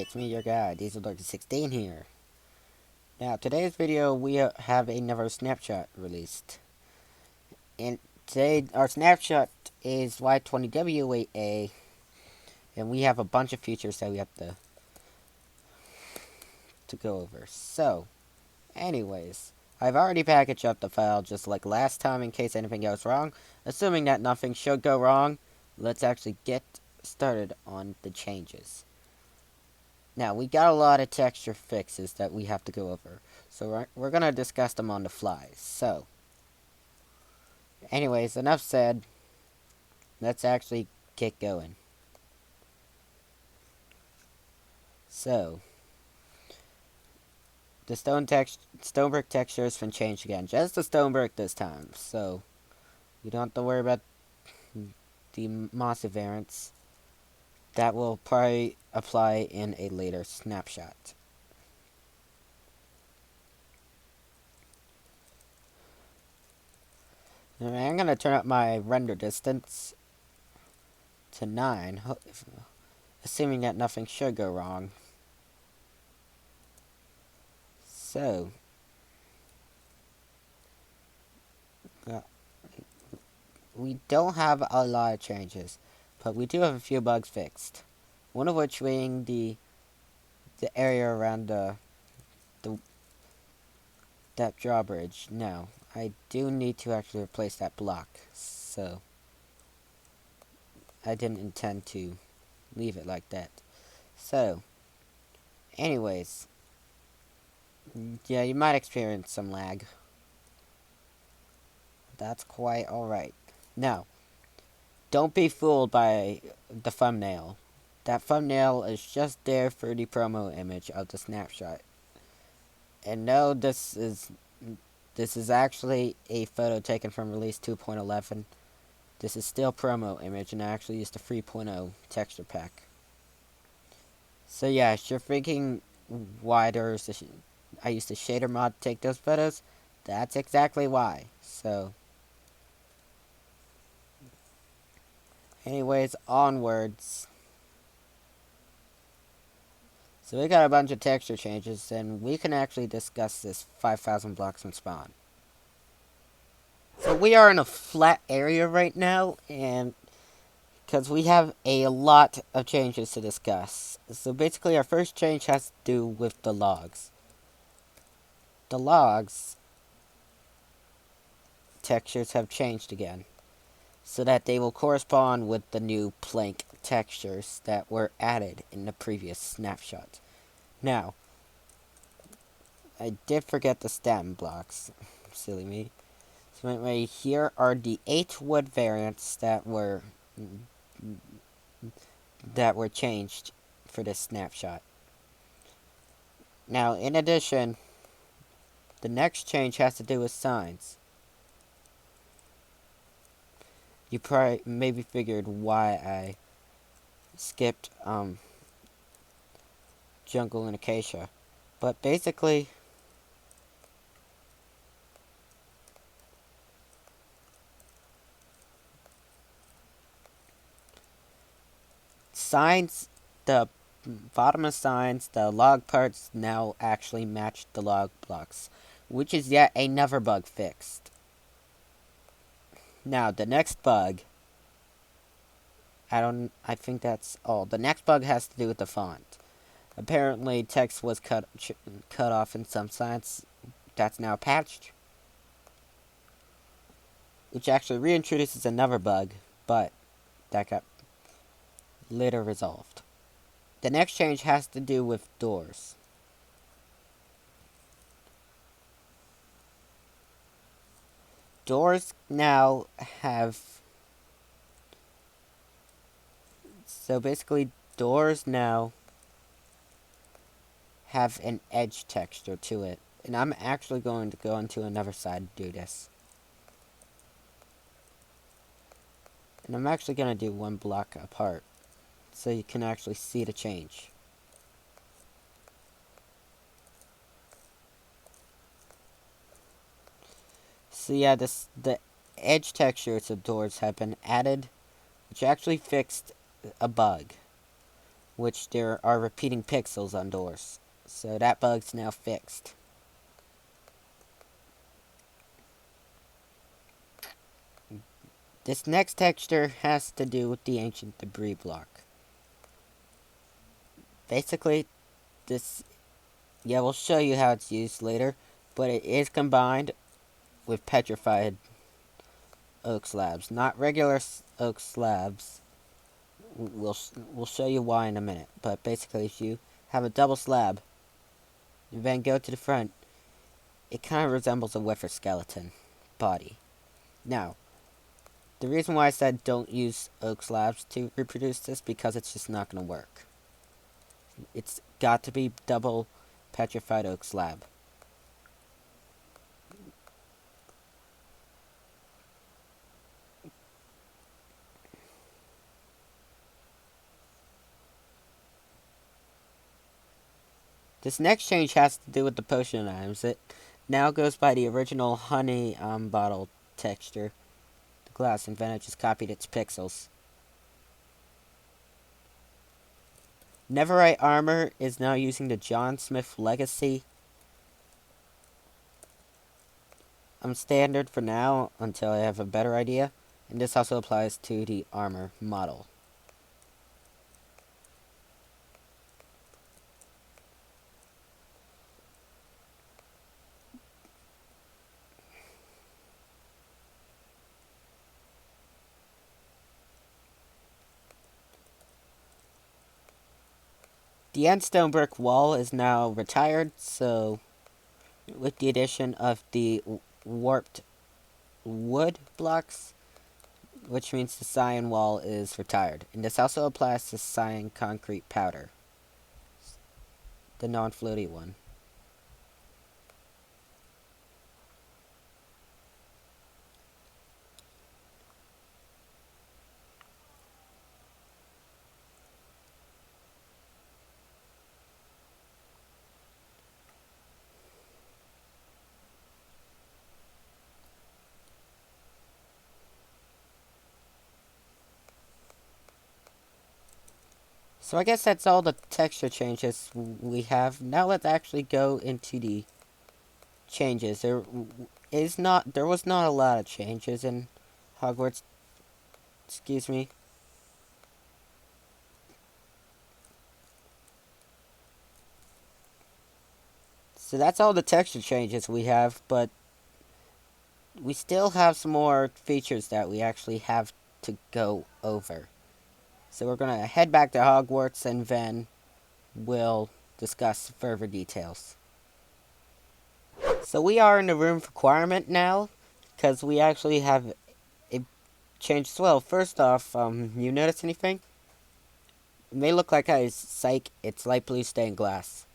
it's me, your guy, Diesel16 here. Now, today's video, we have another snapshot released. And today, our snapshot is Y20W08a, and we have a bunch of features that we have to go over. So, anyways, I've already packaged up the file just like last time in case anything goes wrong. Assuming that nothing should go wrong, let's actually get started on the changes. Now, we got a lot of texture fixes that we have to go over, so we're going to discuss them on the fly. So, anyways, enough said. Let's actually get going. So, the stone brick texture has been changed again. Just the stone brick this time, so you don't have to worry about the mossy variants. That will probably apply in a later snapshot. I'm going to turn up my render distance to 9, assuming that nothing should go wrong. So, we don't have a lot of changes, but we do have a few bugs fixed. One of which being the area around that drawbridge. Now, I do need to actually replace that block, so I didn't intend to leave it like that. So, anyways, yeah, you might experience some lag. That's quite alright. Now, don't be fooled by the thumbnail. That thumbnail is just there for the promo image of the snapshot. And no, this is actually a photo taken from release 2.11. This is still promo image, and I actually used the 3.0 texture pack. So yeah, if you're thinking why I used the shader mod to take those photos, that's exactly why. So, anyways, onwards. So we got a bunch of texture changes, and we can actually discuss this 5,000 blocks in spawn. So we are in a flat area right now, and because we have a lot of changes to discuss. So basically our first change has to do with the logs. The logs textures have changed again, so that they will correspond with the new plank textures that were added in the previous snapshot. Now, I did forget the stem blocks. Silly me. So anyway, here are the 8 wood variants that were changed for this snapshot. Now, in addition, the next change has to do with signs. You probably maybe figured why I skipped jungle and acacia, but basically signs, the bottom of signs, the log parts now actually match the log blocks, which is yet another bug fixed. Now, the next bug, I think that's all. The next bug has to do with the font. Apparently, text was cut off in some signs. That's now patched, which actually reintroduces another bug, but that got later resolved. The next change has to do with doors. Doors now have... So basically, doors now have an edge texture to it. And I'm actually going to go into another side to do this. And I'm actually going to do one block apart, so you can actually see the change. So yeah, the edge textures of doors have been added, which actually fixed a bug. which there are repeating pixels on doors. So that bug's now fixed. This next texture has to do with the ancient debris block. Basically, this, yeah, we'll show you how it's used later, but it is combined with petrified oak slabs, not regular oak slabs. We'll show you why in a minute, but basically if you have a double slab and then go to the front, it kind of resembles a Wither skeleton body. Now, the reason why I said don't use oak slabs to reproduce this, because it's just not going to work. It's got to be double petrified oak slab. This next change has to do with the potion items. It now goes by the original honey bottle texture. The glass, and then I just copied its pixels. Neverite armor is now using the John Smith Legacy standard for now, until I have a better idea. And this also applies to the armor model. The endstone brick wall is now retired, so with the addition of the warped wood blocks, which means the cyan wall is retired. And this also applies to cyan concrete powder, the non-floaty one. So I guess that's all the texture changes we have. Now let's actually go into the changes. There was not a lot of changes in Hogwarts. Excuse me. So that's all the texture changes we have, but we still have some more features that we actually have to go over. So we're going to head back to Hogwarts, and then we'll discuss further details. So we are in the room of requirement now, because we actually have a change as well. First off, you notice anything? It may look like ice. Psych, it's light blue stained glass.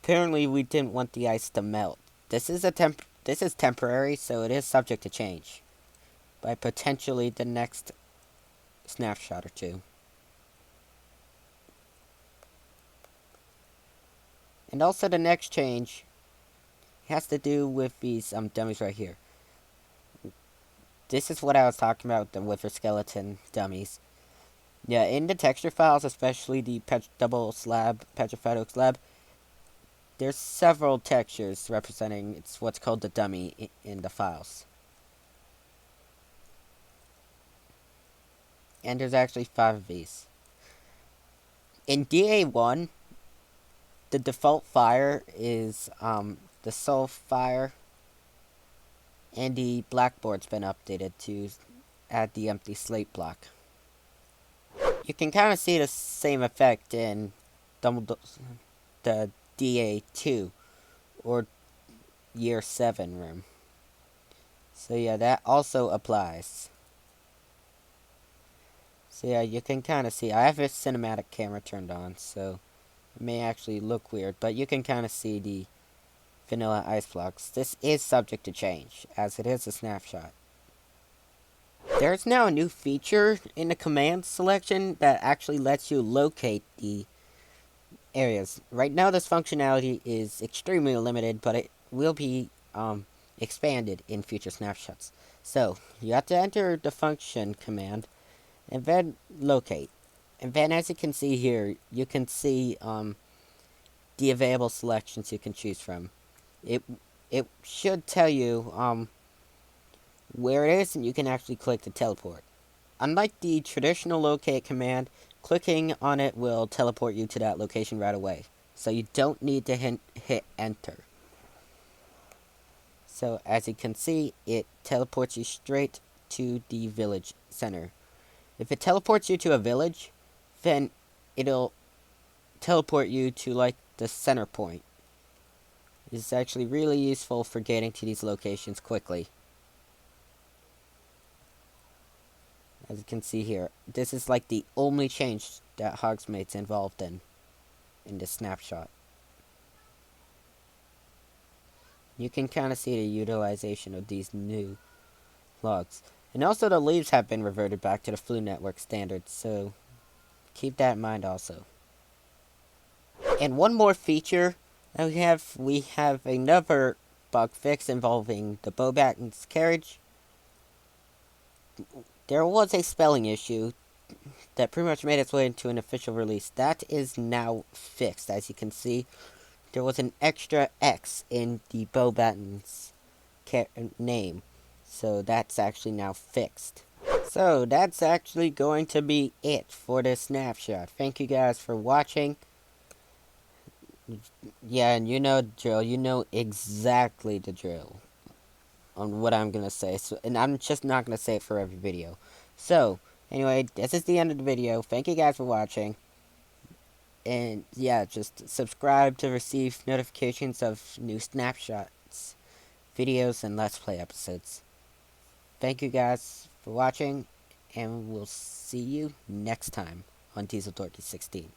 Apparently we didn't want the ice to melt. This is temporary, so it is subject to change by potentially the next snapshot or two. And also the next change has to do with these dummies right here. This is what I was talking about, the Wither skeleton dummies. Yeah, in the texture files, especially the double slab, petrified oak slab, there's several textures representing it's what's called the dummy in the files. And there's actually 5 of these. In DA1, the default fire is the soul fire, and the blackboard's been updated to add the empty slate block. You can kind of see the same effect in the DA2 or year 7 room. So yeah, that also applies. So yeah, you can kind of see. I have a cinematic camera turned on, so it may actually look weird, but you can kind of see the vanilla ice blocks. This is subject to change, as it is a snapshot. There's now a new feature in the command selection that actually lets you locate the areas. Right now this functionality is extremely limited, but it will be expanded in future snapshots. So, you have to enter the function command and then locate. And then as you can see here, you can see the available selections you can choose from. It it should tell you where it is, and you can actually click to teleport. Unlike the traditional locate command, clicking on it will teleport you to that location right away. So you don't need to hit enter. So as you can see, it teleports you straight to the village center. If it teleports you to a village, then it'll teleport you to like the center point. It's actually really useful for getting to these locations quickly. As you can see here, this is like the only change that Hogsmeade's involved in this snapshot. You can kind of see the utilization of these new logs. And also the leaves have been reverted back to the Flu Network standards, so keep that in mind also. And one more feature that we have another bug fix involving the Beauxbatons carriage. There was a spelling issue that pretty much made its way into an official release. That is now fixed. As you can see, there was an extra X in the Beauxbatons name. So that's actually now fixed. So that's actually going to be it for this snapshot. Thank you guys for watching. Yeah, and you know the drill. You know exactly the drill on what I'm gonna say. So, and I'm just not gonna say it for every video. So, anyway, this is the end of the video. Thank you guys for watching. And yeah, just subscribe to receive notifications of new snapshots, videos, and Let's Play episodes. Thank you guys for watching, and we'll see you next time on Diesel Dorky 16.